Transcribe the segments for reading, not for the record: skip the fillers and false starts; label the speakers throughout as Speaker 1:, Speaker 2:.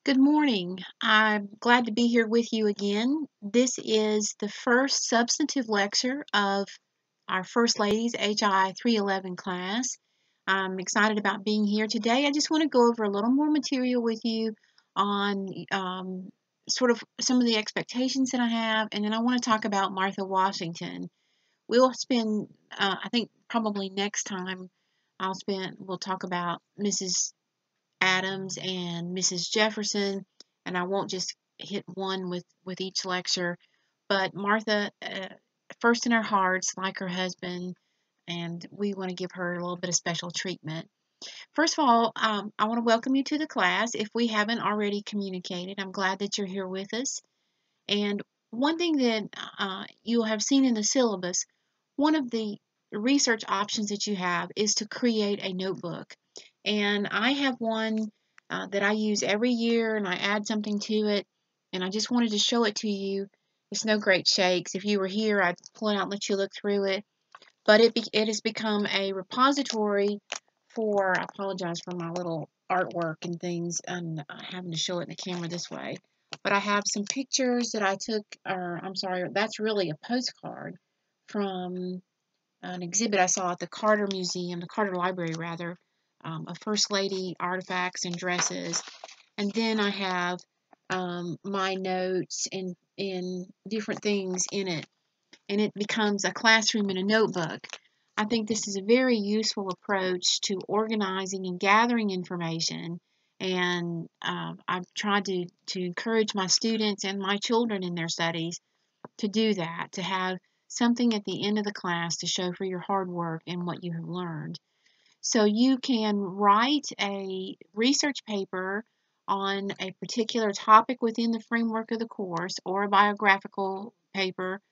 Speaker 1: Good morning. I'm glad to be here with you again. This is the first substantive lecture of our First Ladies HI 311 class. I'm excited about being here today. I just want to go over a little more material with you on sort of some of the expectations that I have, and then I want to talk about Martha Washington. We'll spend, I think probably next time we'll talk about Mrs. Adams and Mrs. Jefferson, and I won't just hit one with each lecture. But Martha, first in our hearts, like her husband, and we want to give her a little bit of special treatment. First of all, I want to welcome you to the class. If we haven't already communicated, I'm glad that you're here with us. And one thing that you'll have seen in the syllabus, one of the research options that you have is to create a notebook. And I have one that I use every year, and I add something to it. And I just wanted to show it to you. It's no great shakes. If you were here, I'd pull it out and let you look through it. But it has become a repository for, I apologize for my little artwork and things, and having to show it in the camera this way. But I have some pictures that I took, or I'm sorry, that's really a postcard from an exhibit I saw at the Carter Museum, the Carter Library rather, of First Lady artifacts and dresses. And then I have my notes and different things in it. And it becomes a classroom and a notebook. I think this is a very useful approach to organizing and gathering information. And I've tried to encourage my students and my children in their studies to do that, to have something at the end of the class to show for your hard work and what you have learned. So you can write a research paper on a particular topic within the framework of the course, or a biographical paper,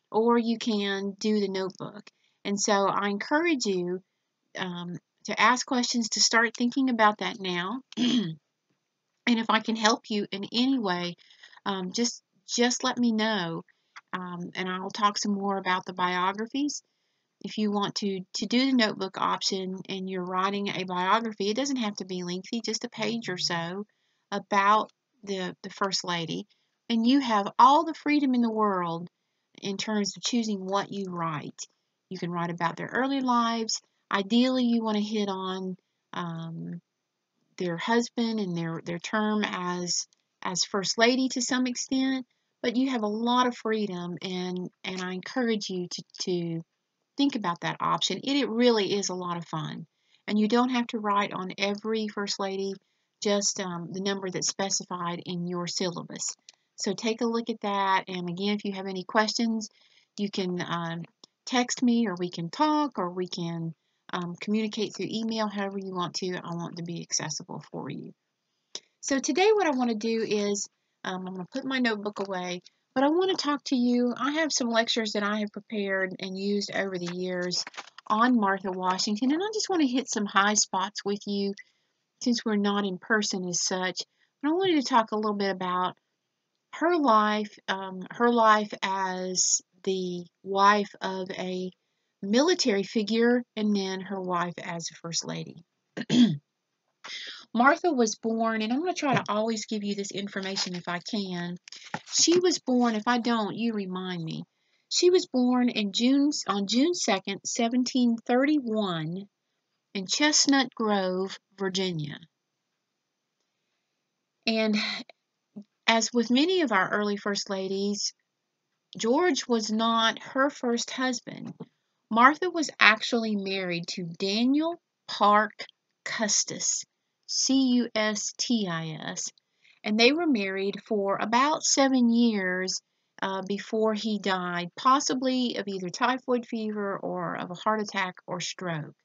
Speaker 1: or you can do the notebook. And so I encourage you to ask questions, to start thinking about that now. And if I can help you in any way, just let me know, and I'll talk some more about the biographies. If you want to do the notebook option and you're writing a biography, it doesn't have to be lengthy, just a page or so about the First Lady. And you have all the freedom in the world in terms of choosing what you write. You can write about their early lives. Ideally, you want to hit on their husband and their term as First Lady to some extent, but you have a lot of freedom, and I encourage you to think about that option. It really is a lot of fun. And you don't have to write on every First Lady, just the number that's specified in your syllabus. So take a look at that. And again, if you have any questions, you can text me, or we can talk, or we can communicate through email, however you want to. I want to be accessible for you. So today what I want to do is, I'm going to put my notebook away, but I want to talk to you. I have some lectures that I have prepared and used over the years on Martha Washington, and I just want to hit some high spots with you since we're not in person as such. But I wanted to talk a little bit about her life as the wife of a military figure, and then her wife as a First Lady. Martha was born, and I'm going to try to always give you this information if I can. She was born, if I don't, you remind me. She was born on June 2nd, 1731, in Chestnut Grove, Virginia. And as with many of our early First Ladies, George was not her first husband. Martha was actually married to Daniel Parke Custis, Custis, and they were married for about 7 years before he died, possibly of either typhoid fever or of a heart attack or stroke.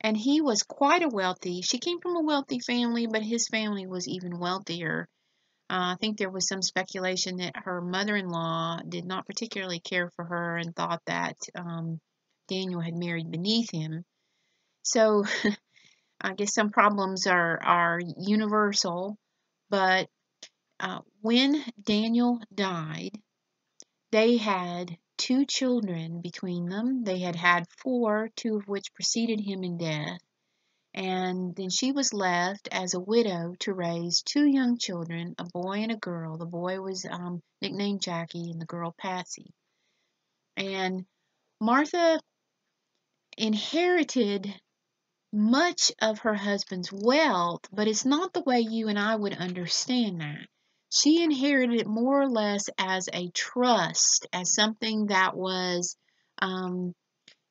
Speaker 1: And he was quite a wealthy, she came from a wealthy family, but his family was even wealthier. I think there was some speculation that her mother-in-law did not particularly care for her and thought that Daniel had married beneath him. So I guess some problems are universal, but when Daniel died, they had 2 children between them. They had 4, 2 of which preceded him in death. And then she was left as a widow to raise two young children, a boy and a girl. The boy was nicknamed Jackie and the girl Patsy. And Martha inherited much of her husband's wealth, but it's not the way you and I would understand that. She inherited it more or less as a trust, as something that was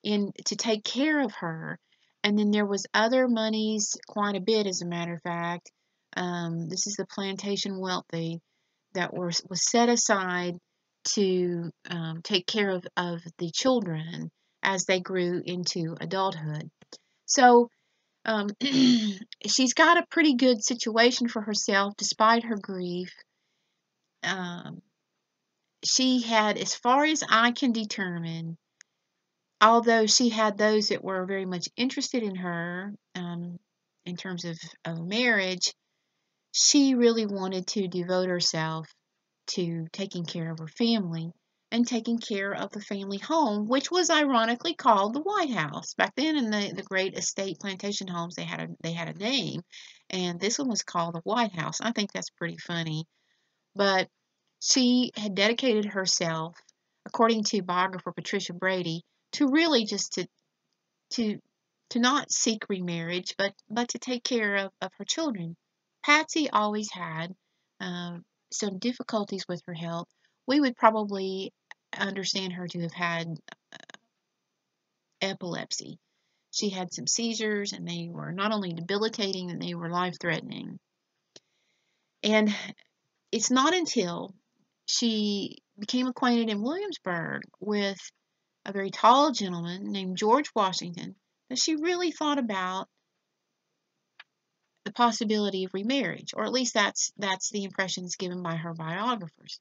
Speaker 1: in to take care of her. And then there was other monies, quite a bit, as a matter of fact. This is the plantation wealthy that was set aside to take care of the children as they grew into adulthood. So she's got a pretty good situation for herself despite her grief. Um, she had, as far as I can determine, although she had those that were very much interested in her in terms of marriage, she really wanted to devote herself to taking care of her family and taking care of the family home, which was ironically called the White House. Back then in the great estate plantation homes, they had a name, and this one was called the White House. I think that's pretty funny. But she had dedicated herself, according to biographer Patricia Brady, to really just to to not seek remarriage, but to take care of her children. Patsy always had some difficulties with her health. We would probably understand her to have had epilepsy. She had some seizures, and they were not only debilitating, and they were life-threatening. And it's not until she became acquainted in Williamsburg with a very tall gentleman named George Washington that she really thought about the possibility of remarriage, or at least that's the impressions given by her biographers.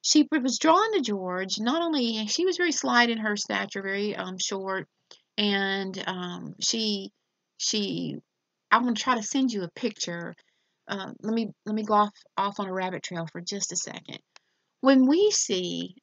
Speaker 1: She was drawn to George. Not only she was very slight in her stature, very short, and she I'm going to try to send you a picture. Let me go off on a rabbit trail for just a second. When we see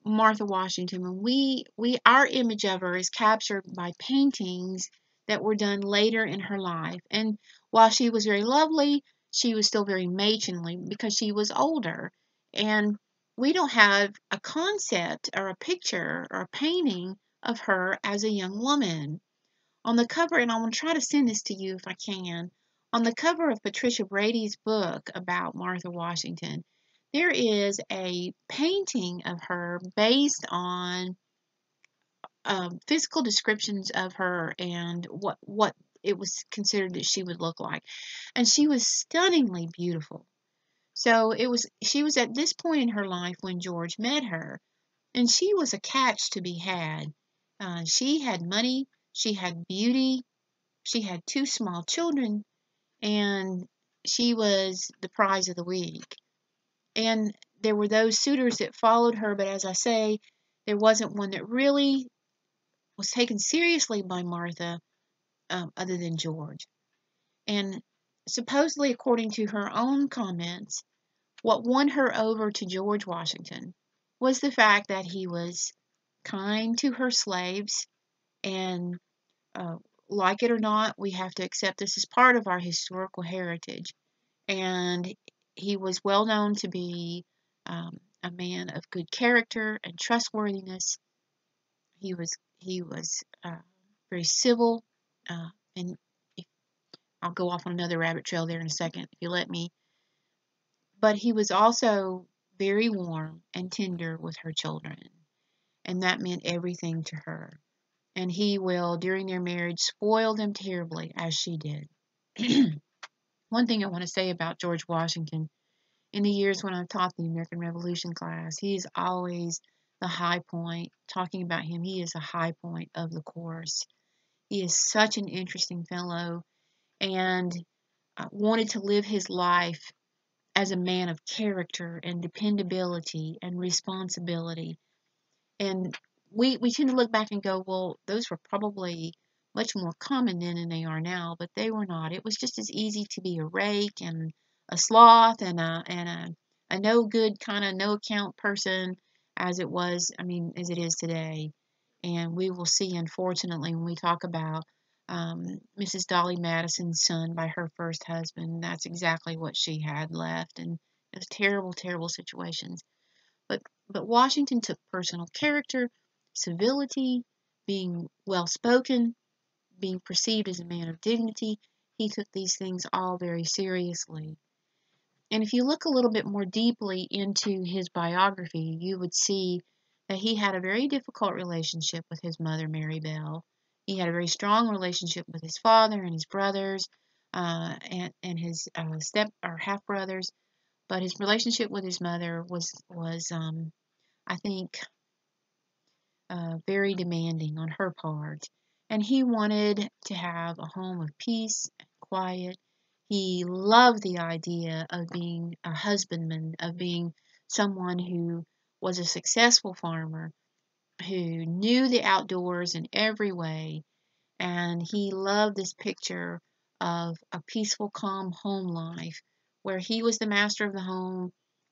Speaker 1: Martha Washington, when we our image of her is captured by paintings that were done later in her life. And while she was very lovely, she was still very matronly because she was older. And we don't have a concept or a picture or a painting of her as a young woman. On the cover, and I'm going to try to send this to you if I can, on the cover of Patricia Brady's book about Martha Washington, there is a painting of her based on physical descriptions of her and what it was considered that she would look like. And she was stunningly beautiful. So she was at this point in her life when George met her, and she was a catch to be had. She had money, she had beauty, she had two small children, and she was the prize of the week. And there were those suitors that followed her, but as I say, there wasn't one that really was taken seriously by Martha other than George. And supposedly, according to her own comments, what won her over to George Washington was the fact that he was kind to her slaves, and uh, like it or not, we have to accept this as part of our historical heritage. And he was well known to be a man of good character and trustworthiness. He was very civil, and if, I'll go off on another rabbit trail there in a second if you let me. But he was also very warm and tender with her children, and that meant everything to her. And he will, during their marriage, spoil them terribly, as she did. One thing I want to say about George Washington, in the years when I've taught the American Revolution class, he is always the high point. Talking about him, he is a high point of the course. He is such an interesting fellow, and wanted to live his life as a man of character and dependability and responsibility. And we tend to look back and go, well, those were probably much more common then than they are now, but they were not. It was just as easy to be a rake and a sloth and a no good kind of no account person as it was, I mean, as it is today. And we will see, unfortunately, when we talk about Mrs. Dolly Madison's son by her first husband. That's exactly what she had left, and it was terrible, terrible situations. But Washington took personal character, civility, being well spoken, being perceived as a man of dignity. He took these things all very seriously. And if you look a little bit more deeply into his biography, you would see that he had a very difficult relationship with his mother, Mary Bell. He had a very strong relationship with his father and his brothers, and his step or half brothers. But his relationship with his mother was I think very demanding on her part. And he wanted to have a home of peace and quiet. He loved the idea of being a husbandman, of being someone who was a successful farmer, who knew the outdoors in every way. And he loved this picture of a peaceful, calm home life where he was the master of the home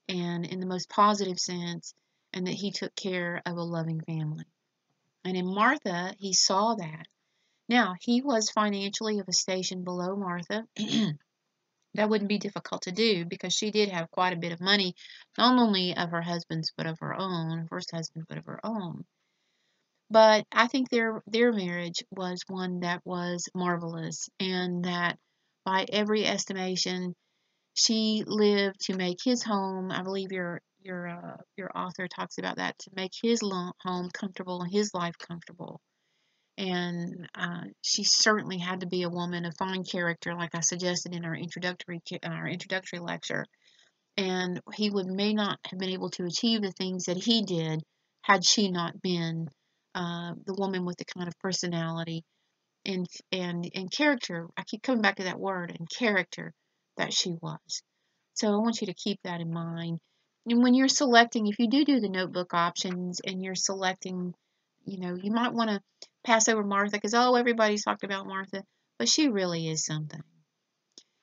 Speaker 1: and in the most positive sense, and that he took care of a loving family. And in Martha, he saw that. Now, he was financially of a station below Martha. That wouldn't be difficult to do because she did have quite a bit of money, not only of her husband's, but of her own, her first husband, but of her own. But I think their marriage was one that was marvelous, and that by every estimation, she lived to make his home. I believe your author talks about that, to make his home comfortable and his life comfortable. And she certainly had to be a woman of fine character, like I suggested in our introductory lecture. And he may not have been able to achieve the things that he did had she not been the woman with the kind of personality and character. I keep coming back to that word, and character, that she was. So I want you to keep that in mind. And when you're selecting, if you do the notebook options and you're selecting, you might want to pass over Martha because, oh, everybody's talked about Martha, but she really is something.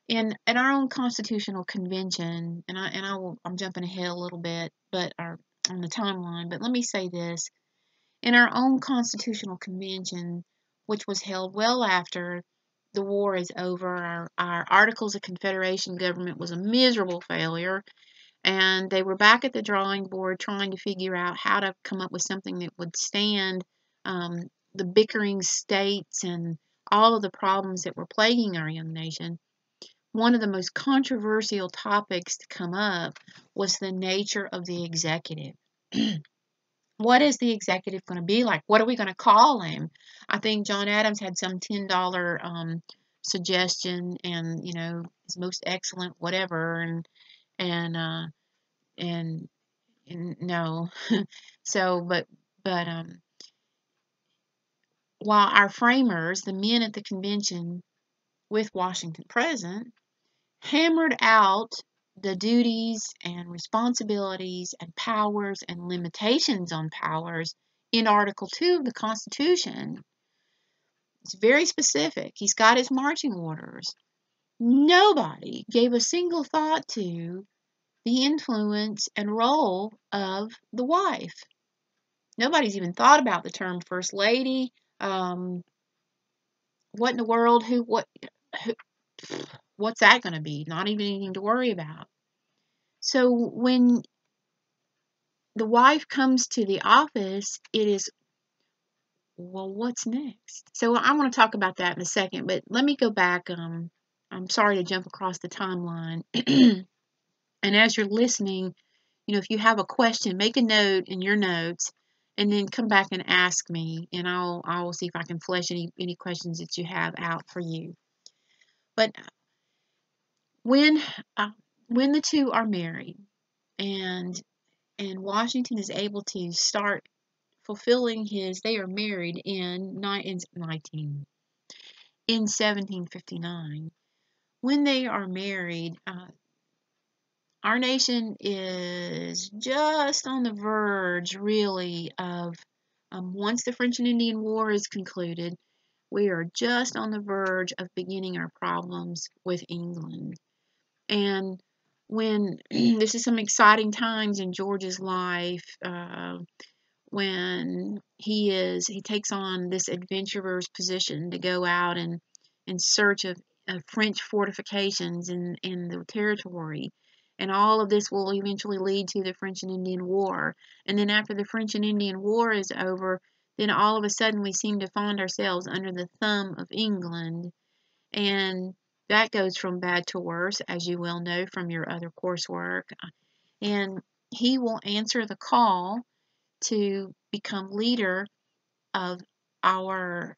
Speaker 1: In our own constitutional convention, I'm jumping ahead a little bit, but on the timeline, but let me say this. In our own constitutional convention, which was held well after the war is over, our Articles of Confederation government was a miserable failure, and they were back at the drawing board trying to figure out how to come up with something that would stand the bickering states and all of the problems that were plaguing our young nation. One of the most controversial topics to come up was the nature of the executive. What is the executive going to be like? What are we going to call him? I think John Adams had some $10 suggestion, and his most excellent whatever, and uh, and, and no. So, but while our framers, the men at the convention with Washington present, hammered out the duties and responsibilities and powers and limitations on powers in Article 2 of the Constitution. It's very specific. He's got his marching orders. Nobody gave a single thought to the influence and role of the wife. Nobody's even thought about the term First Lady. What in the world? Who? What's that going to be? Not even anything to worry about. So when the wife comes to the office, it is, well, what's next? So I want to talk about that in a second, but let me go back. I'm sorry to jump across the timeline. And as you're listening, if you have a question, make a note in your notes, and then come back and ask me, and I will see if I can flesh any questions that you have out for you. But when the two are married, and Washington is able to start fulfilling they are married in 1759. When they are married, our nation is just on the verge, really, of once the French and Indian War is concluded, we are just on the verge of beginning our problems with England. And when this is some exciting times in George's life, when he takes on this adventurer's position to go out and in search of French fortifications in the territory. And all of this will eventually lead to the French and Indian War. And then after the French and Indian War is over, then all of a sudden we seem to find ourselves under the thumb of England. And that goes from bad to worse, as you well know from your other coursework. And he will answer the call to become leader of our,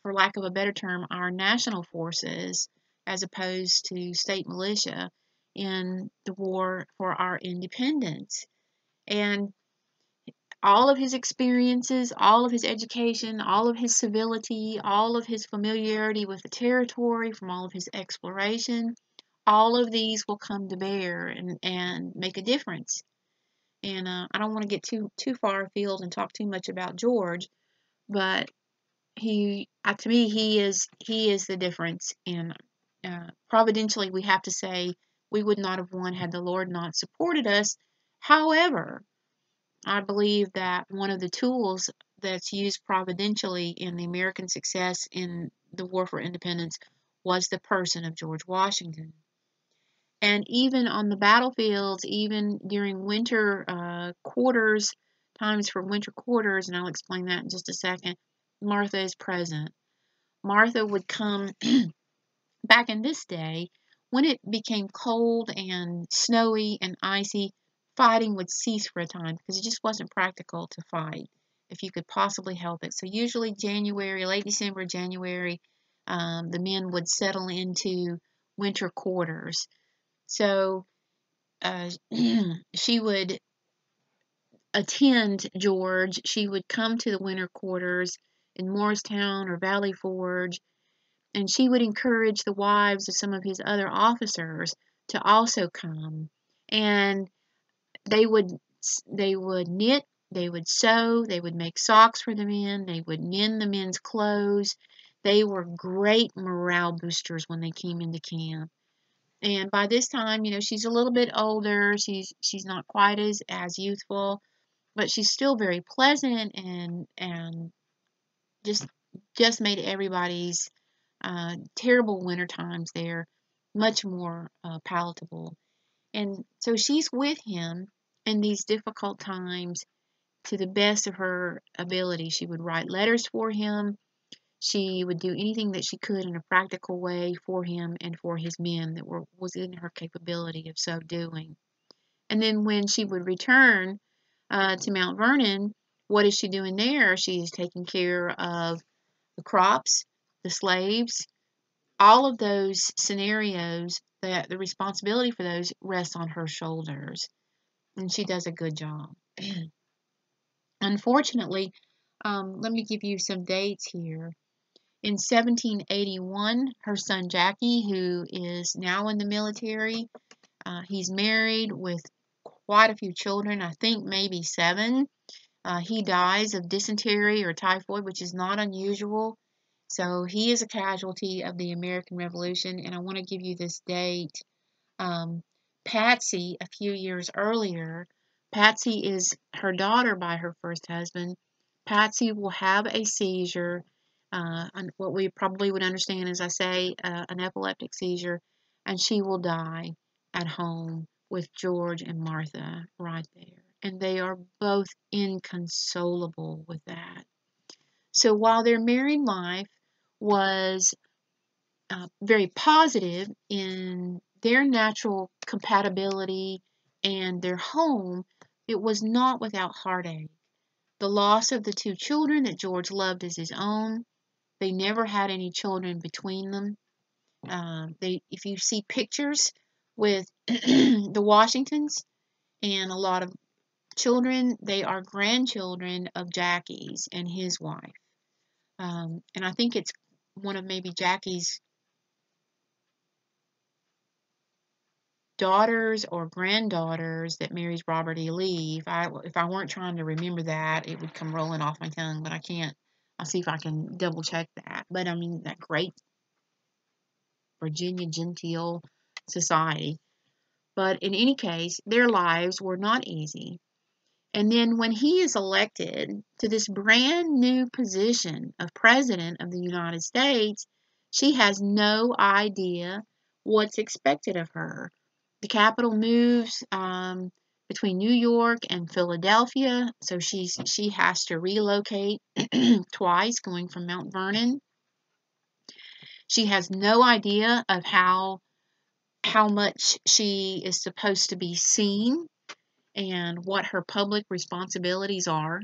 Speaker 1: for lack of a better term, our national forces, as opposed to state militia in the war for our independence. And all of his experiences, all of his education, all of his civility, all of his familiarity with the territory from all of his exploration, all of these will come to bear and make a difference. And I don't want to get too far afield and talk too much about George, but to me, he is the difference. And providentially, we have to say we would not have won had the Lord not supported us. However, I believe that one of the tools that's used providentially in the American success in the War for Independence was the person of George Washington. And even on the battlefields, even during winter quarters, times for winter quarters, and I'll explain that in just a second, Martha is present. Martha would come back in this day when it became cold and snowy and icy. Fighting would cease for a time because it just wasn't practical to fight if you could possibly help it. So usually January, late December, January, the men would settle into winter quarters. So she would attend George. She would come to the winter quarters in Morristown or Valley Forge, and she would encourage the wives of some of his other officers to also come. And they would knit, they would sew, they would make socks for the men, they would mend the men's clothes. They were great morale boosters when they came into camp. And by this time, she's a little bit older. She's not quite as youthful, but she's still very pleasant and just made everybody's terrible winter times there much more palatable. And so she's with him in these difficult times to the best of her ability. She would write letters for him. She would do anything that she could in a practical way for him and for his men that was in her capability of so doing. And then when she would return to Mount Vernon, what is she doing there? She is taking care of the crops, the slaves, all of those scenarios, that the responsibility for those rests on her shoulders. And she does a good job. Unfortunately, let me give you some dates here. In 1781, her son Jackie, who is now in the military, he's married with quite a few children, I think maybe 7. He dies of dysentery or typhoid, which is not unusual. So he is a casualty of the American Revolution, and I want to give you this date. Patsy, a few years earlier, Patsy is her daughter by her first husband. Patsy will have a seizure, what we probably would understand as I say, an epileptic seizure, and she will die at home with George and Martha right there. And they are both inconsolable with that. So while their married life was very positive in their natural compatibility and their home, it was not without heartache. The loss of the 2 children that George loved as his own, they never had any children between them. If you see pictures with the Washingtons and a lot of children, they are grandchildren of Jackie's and his wife. And I think it's one of maybe Jackie's daughters or granddaughters that marries Robert E. Lee. If I weren't trying to remember that, it would come rolling off my tongue, but I can't. I'll see if I can double check that. But I mean, that great Virginia genteel society. But in any case, their lives were not easy. And then when he is elected to this brand new position of President of the United States, she has no idea what's expected of her. The capital moves between New York and Philadelphia, so she has to relocate twice, going from Mount Vernon. She has no idea of how much she is supposed to be seen and what her public responsibilities are.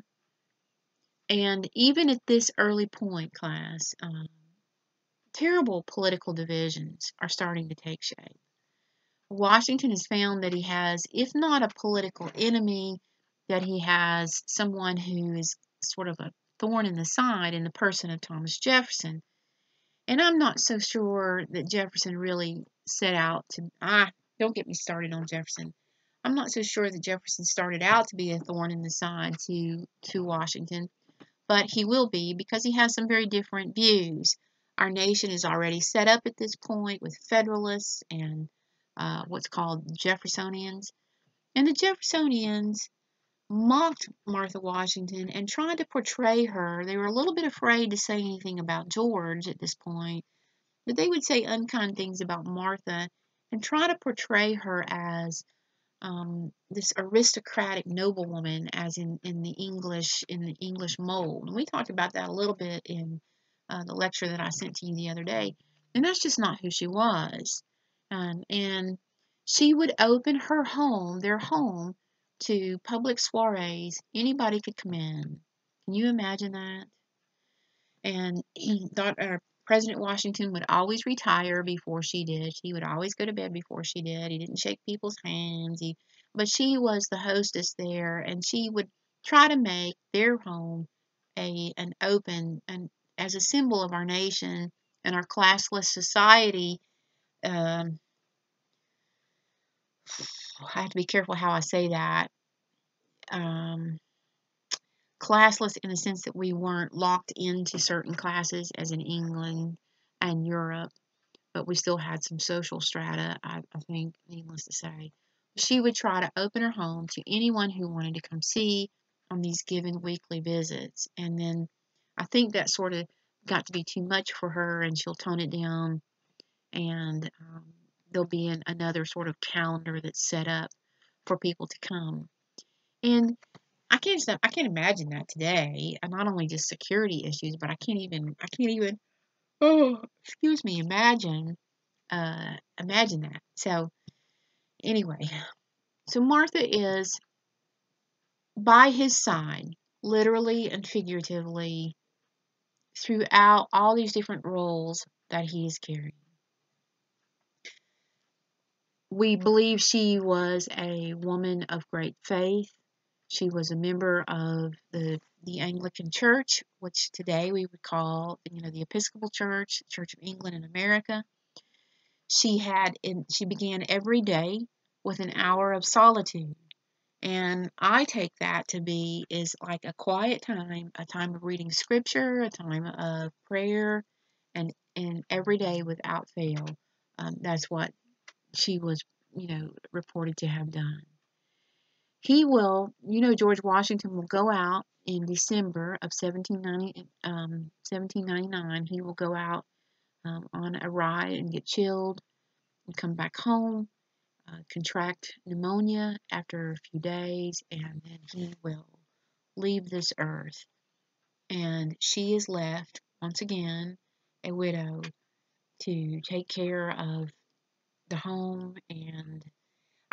Speaker 1: And even at this early point, class, terrible political divisions are starting to take shape. Washington has found that he has, if not a political enemy, that he has someone who is sort of a thorn in the side in the person of Thomas Jefferson. And I'm not so sure that Jefferson really set out to, don't get me started on Jefferson. I'm not so sure that Jefferson started out to be a thorn in the side to Washington, but he will be because he has some very different views. Our nation is already set up at this point with Federalists and what's called Jeffersonians. And the Jeffersonians mocked Martha Washington and tried to portray her. They were a little bit afraid to say anything about George at this point, but they would say unkind things about Martha and try to portray her as this aristocratic noblewoman, as in the English mold. And we talked about that a little bit in the lecture that I sent to you the other day. And that's just not who she was. And she would open her home, their home, to public soirees. Anybody could come in. Can you imagine that? And he thought President Washington would always retire before she did. He would always go to bed before she did. He didn't shake people's hands. But she was the hostess there, and she would try to make their home an open, and as a symbol of our nation and our classless society. Um, I have to be careful how I say that. Um, Classless in the sense that we weren't locked into certain classes as in England and Europe, but we still had some social strata, I think, needless to say. She would try to open her home to anyone who wanted to come see on these given weekly visits. And then I think that sort of got to be too much for her, and she'll tone it down, and there'll be another sort of calendar that's set up for people to come. And I can't imagine that today. And not only just security issues, but I can't even imagine that. So anyway, so Martha is by his side, literally and figuratively, throughout all these different roles that he is carrying. We believe she was a woman of great faith. She was a member of the Anglican Church, which today we would call, the Episcopal Church, Church of England in America. She began every day with an hour of solitude. And I take that to be is like a quiet time, a time of reading scripture, a time of prayer, and every day without fail. That's what she was, reported to have done. He will, George Washington will go out in December of 1799. He will go out on a ride and get chilled and come back home, contract pneumonia after a few days, and then he will leave this earth. And she is left, once again, a widow to take care of the home. And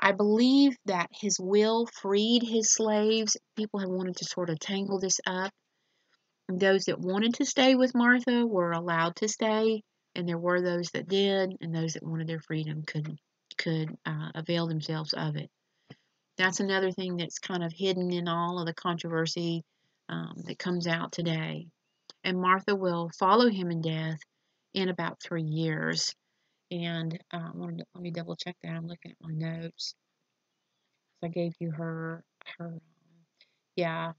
Speaker 1: I believe that his will freed his slaves. People have wanted to sort of tangle this up. And those that wanted to stay with Martha were allowed to stay, and there were those that did, and those that wanted their freedom could avail themselves of it. That's another thing that's kind of hidden in all of the controversy that comes out today. And Martha will follow him in death in about 3 years. And let me double check that. I'm looking at my notes. I gave you her, yeah.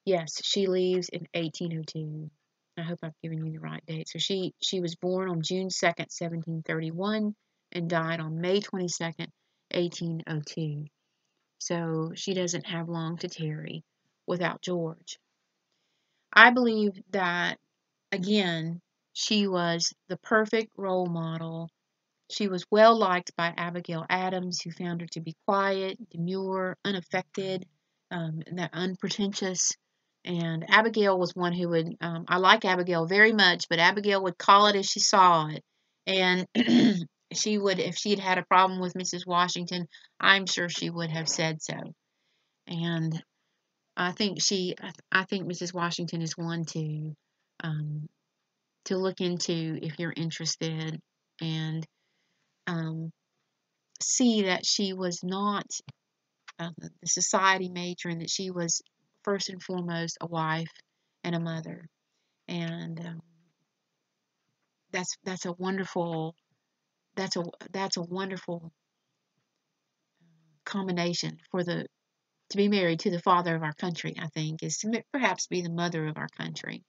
Speaker 1: Yes, she leaves in 1802. I hope I've given you the right date. So she was born on June 2nd, 1731, and died on May 22nd, 1802. So she doesn't have long to tarry without George. I believe that, again, she was the perfect role model. She was well liked by Abigail Adams, who found her to be quiet, demure, unaffected, and that unpretentious. And Abigail was one who would, I like Abigail very much, but Abigail would call it as she saw it. And she would, if she had had a problem with Mrs. Washington, I'm sure she would have said so. And I think I think Mrs. Washington is one to look into if you're interested, and see that she was not the society matron, that she was first and foremost a wife and a mother. And that's a wonderful that's a wonderful combination for the to be married to the father of our country. I think is to perhaps be the mother of our country.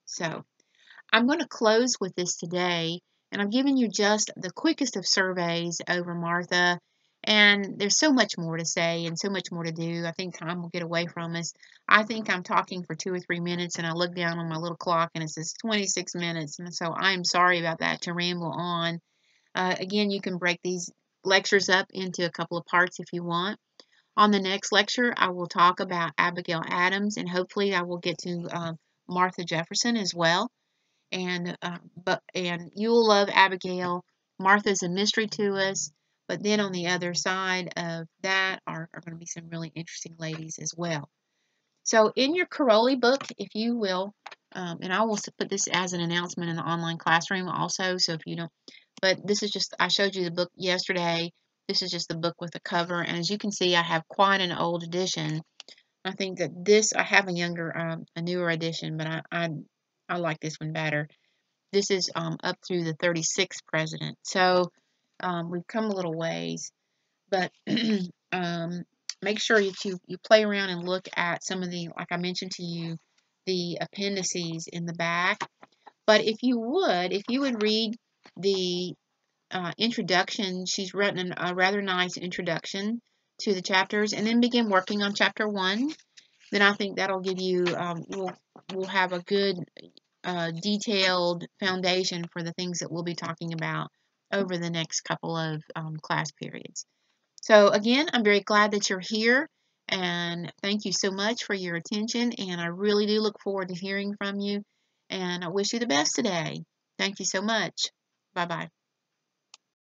Speaker 1: So I'm going to close with this today, and I'm giving you just the quickest of surveys over Martha. And there's so much more to say and so much more to do. I think time will get away from us. I think I'm talking for 2 or 3 minutes, and I look down on my little clock and it says 26 minutes. And so I'm sorry about that to ramble on. Again, you can break these lectures up into a couple of parts if you want. On the next lecture, I will talk about Abigail Adams, and hopefully I will get to Martha Jefferson as well. And you'll love Abigail. Martha's a mystery to us, but then on the other side of that are going to be some really interesting ladies as well. So in your Caroli book, if you will, and I will put this as an announcement in the online classroom also, so if you don't, but this is just, I showed you the book yesterday. This is just the book with the cover, and as you can see, I have quite an old edition. I think that this, I have a newer edition, but I like this one better. This is up through the 36th president. So we've come a little ways, but make sure that you play around and look at some of the, like I mentioned to you, the appendices in the back. But if you would read the introduction, she's written a rather nice introduction to the chapters, and then begin working on chapter 1. Then I think that'll give you, we'll have a good detailed foundation for the things that we'll be talking about over the next couple of class periods. So again, I'm very glad that you're here, and thank you so much for your attention, and I really do look forward to hearing from you, and I wish you the best today. Thank you so much. Bye-bye.